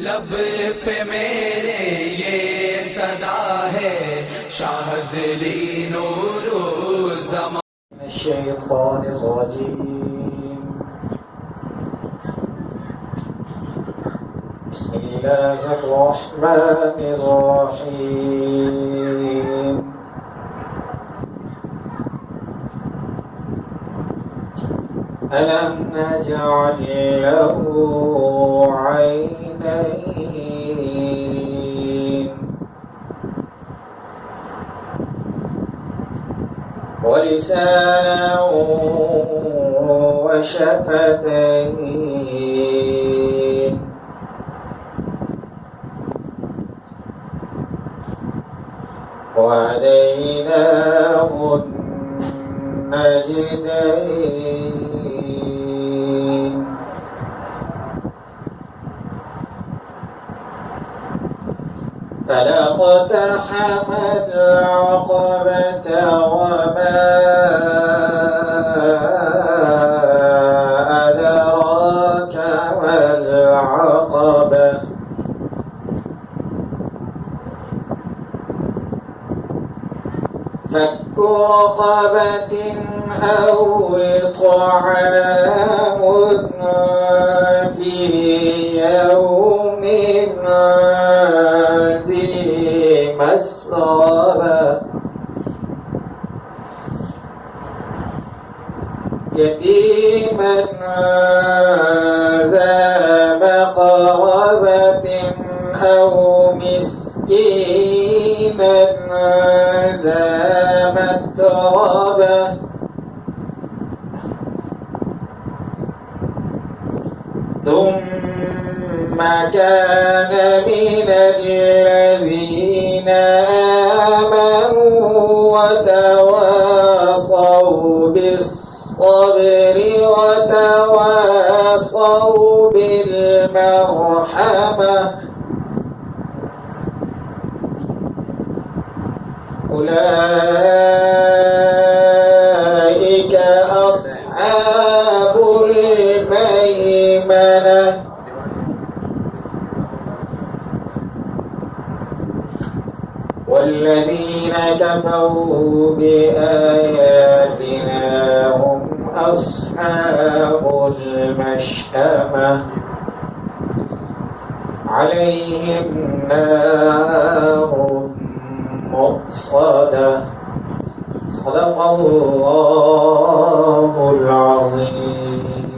लब पे मेरे ये सदा है शाहज़ली नूरुज़्ज़मान। الشيطان الرجيم. بسم الله الرحمن الرحيم. ألم نجعل له عينين ولسانا وشفتين وهديناه النجدين فلا اقتحم العقبة وما أدراك ما العقبة فك رقبة أو إطعام في يوم ذي مسغبة يتيما ذا مقربة أو مسكينا ذا متربة ثم كان من الذين آمنوا وتواصوا بالصبر وتواصوا بالمرحمة أولئك أصحاب الميمنة والذين كفروا بآياتنا هم أصحاب المشأمة عليهم نار مؤصدة. صدق الله العظيم.